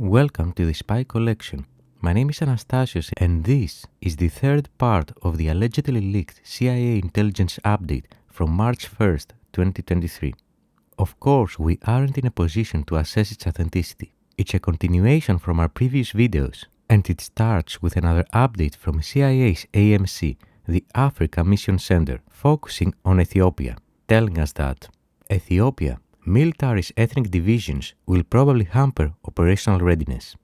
Welcome to the Spy Collection. My name is Anastasios and this is the third part of the allegedly leaked CIA intelligence update from March 1st, 2023. Of course, we aren't in a position to assess its authenticity. It's a continuation from our previous videos, and it starts with another update from CIA's AMC, the Africa Mission Center, focusing on Ethiopia, telling us that Ethiopia, Miltary's ethnic divisions will probably hamper operational readiness.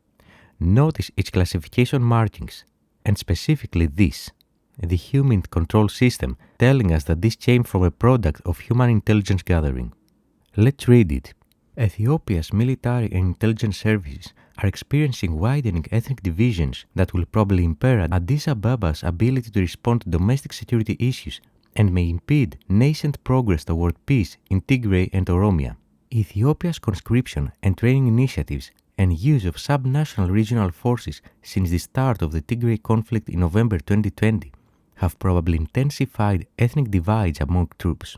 Notice its classification markings, and specifically this, the human control system, telling us that this came from a product of human intelligence gathering. Let's read it. Ethiopia's military and intelligence services are experiencing widening ethnic divisions that will probably impair Addis Ababa's ability to respond to domestic security issues and may impede nascent progress toward peace in Tigray and Oromia. Ethiopia's conscription and training initiatives and use of subnational regional forces since the start of the Tigray conflict in November 2020 have probably intensified ethnic divides among troops.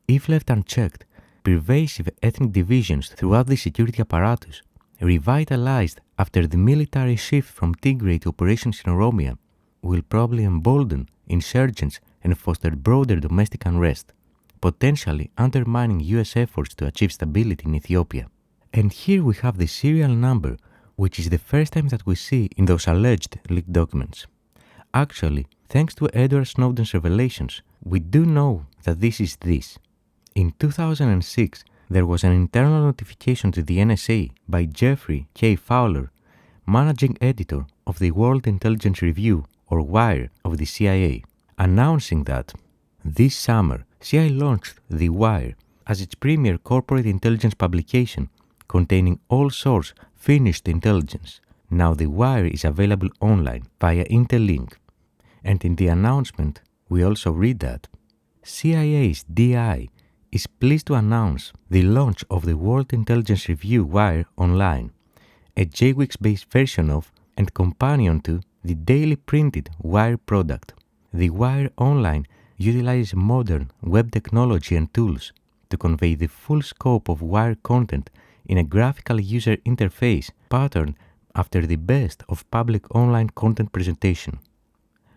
If left unchecked, pervasive ethnic divisions throughout the security apparatus, revitalized after the military shift from Tigray to operations in Oromia, will probably embolden insurgents and foster broader domestic unrest, potentially undermining US efforts to achieve stability in Ethiopia. And here we have the serial number, which is the first time that we see in those alleged leaked documents. Actually, thanks to Edward Snowden's revelations, we do know that this is this. In 2006, there was an internal notification to the NSA by Jeffrey K. Fowler, managing editor of the World Intelligence Review, or WIRE, of the CIA, announcing that this summer, CIA launched the WIRE as its premier corporate intelligence publication containing all source finished intelligence. Now the WIRE is available online via Interlink. And in the announcement, we also read that CIA's DI is pleased to announce the launch of the World Intelligence Review WIRE Online, a JWIX-based version of and companion to the daily printed WIRE product. The WIRE Online utilizes modern web technology and tools to convey the full scope of WIRE content in a graphical user interface patterned after the best of public online content presentation.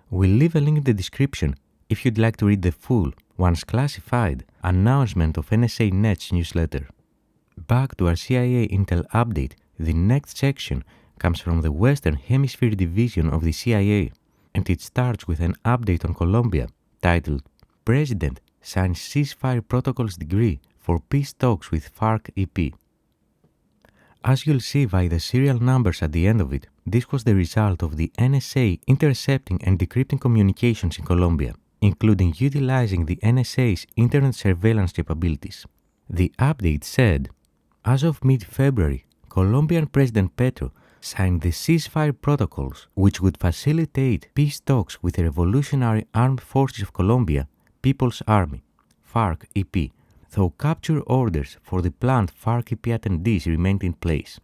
We'll leave a link in the description if you'd like to read the full, once classified, announcement of NSA Net's newsletter. Back to our CIA Intel update, the next section comes from the Western Hemisphere Division of the CIA, and it starts with an update on Colombia titled President Signs Ceasefire Protocols Degree for Peace Talks with FARC-EP. As you'll see by the serial numbers at the end of it, this was the result of the NSA intercepting and decrypting communications in Colombia, including utilizing the NSA's internet surveillance capabilities. The update said, as of mid-February, Colombian President Petro signed the ceasefire protocols which would facilitate peace talks with the Revolutionary Armed Forces of Colombia, People's Army, FARC-EP, though capture orders for the planned FARC-EP attendees remained in place.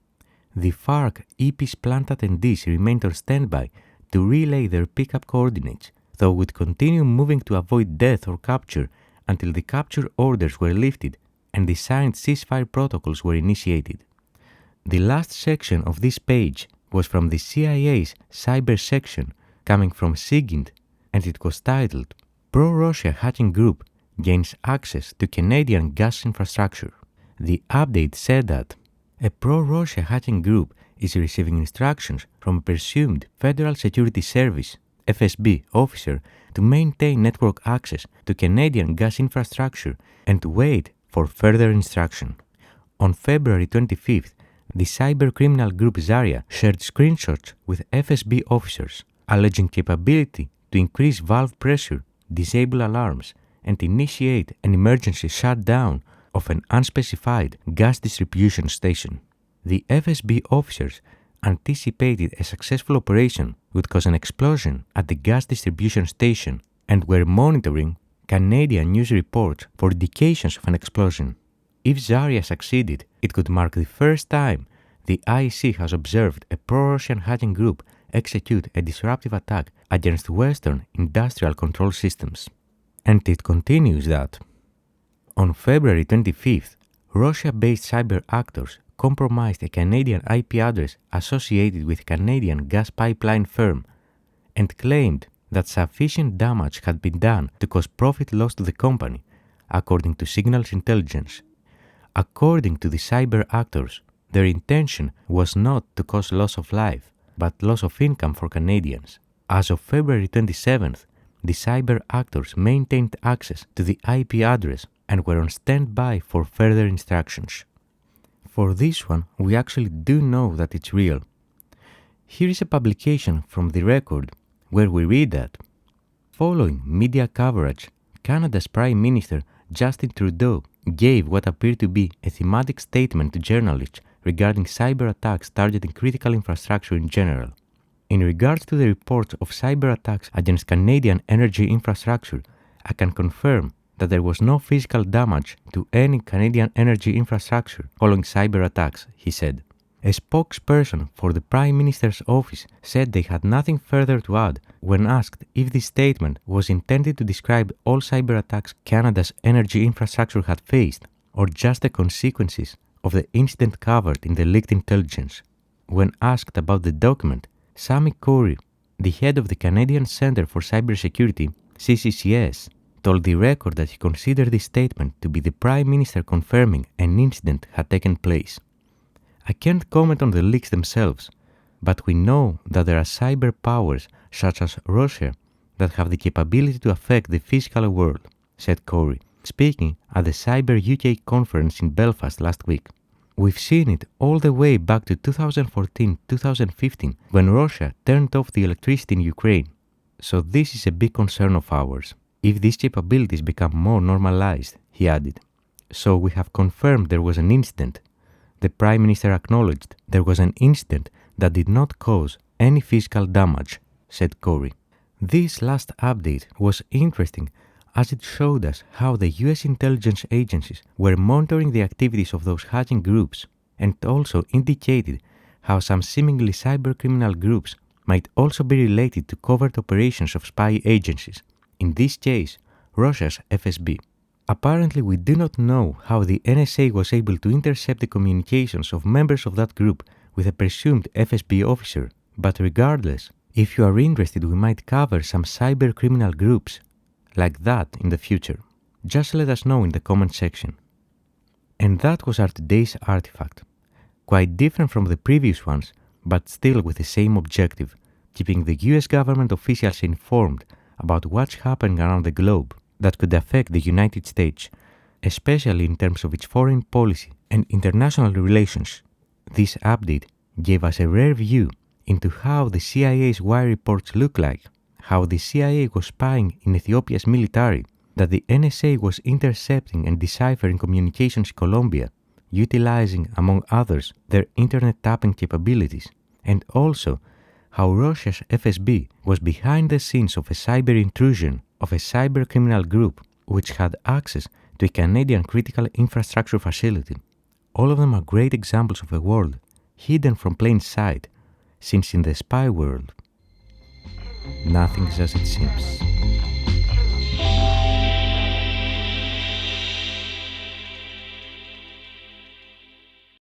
The FARC-EP's planned attendees remained on standby to relay their pickup coordinates, though would continue moving to avoid death or capture until the capture orders were lifted and the signed ceasefire protocols were initiated. The last section of this page was from the CIA's cyber section, coming from SIGINT, and it was titled Pro-Russia Hacking Group Gains Access to Canadian Gas Infrastructure. The update said that a pro-Russia hacking group is receiving instructions from a presumed Federal Security Service FSB officer to maintain network access to Canadian gas infrastructure and to wait for further instruction. On February 25th, the cybercriminal group Zarya shared screenshots with FSB officers, alleging capability to increase valve pressure, disable alarms, and initiate an emergency shutdown of an unspecified gas distribution station. The FSB officers anticipated a successful operation would cause an explosion at the gas distribution station and were monitoring Canadian news reports for indications of an explosion. If Zarya succeeded, it could mark the first time the IC has observed a pro-Russian hacking group execute a disruptive attack against Western industrial control systems. And it continues that on February 25th, Russia-based cyber actors compromised a Canadian IP address associated with a Canadian gas pipeline firm and claimed that sufficient damage had been done to cause profit loss to the company, according to Signals Intelligence. According to the cyber actors, their intention was not to cause loss of life, but loss of income for Canadians. As of February 27th, the cyber actors maintained access to the IP address and were on standby for further instructions. For this one, we actually do know that it's real. Here is a publication from The Record where we read that, following media coverage, Canada's Prime Minister Justin Trudeau gave what appeared to be a thematic statement to journalists regarding cyber attacks targeting critical infrastructure in general. In regards to the reports of cyber attacks against Canadian energy infrastructure, I can confirm that there was no physical damage to any Canadian energy infrastructure following cyber attacks, he said. A spokesperson for the Prime Minister's office said they had nothing further to add when asked if this statement was intended to describe all cyber attacks Canada's energy infrastructure had faced, or just the consequences of the incident covered in the leaked intelligence. When asked about the document, Sammy Corey, the head of the Canadian Centre for Cybersecurity, CCCS, told The Record that he considered this statement to be the Prime Minister confirming an incident had taken place. I can't comment on the leaks themselves, but we know that there are cyber powers such as Russia that have the capability to affect the physical world, said Corey, speaking at the Cyber UK conference in Belfast last week. We've seen it all the way back to 2014-2015 when Russia turned off the electricity in Ukraine. So this is a big concern of ours. If these capabilities become more normalized, he added. So we have confirmed there was an incident. The Prime Minister acknowledged there was an incident that did not cause any physical damage, said Corey. This last update was interesting as it showed us how the US intelligence agencies were monitoring the activities of those hacking groups and also indicated how some seemingly cybercriminal groups might also be related to covert operations of spy agencies, in this case, Russia's FSB. Apparently, we do not know how the NSA was able to intercept the communications of members of that group with a presumed FSB officer, but regardless, if you are interested, we might cover some cybercriminal groups like that in the future. Just let us know in the comment section. And that was our today's artifact. Quite different from the previous ones, but still with the same objective, keeping the US government officials informed about what's happening around the globe that could affect the United States, especially in terms of its foreign policy and international relations. This update gave us a rare view into how the CIA's wire reports look like, how the CIA was spying in Ethiopia's military, that the NSA was intercepting and deciphering communications in Colombia, utilizing, among others, their internet tapping capabilities, and also how Russia's FSB was behind the scenes of a cyber intrusion of a cyber criminal group which had access to a Canadian critical infrastructure facility. All of them are great examples of a world hidden from plain sight, since in the spy world, nothing is as it seems.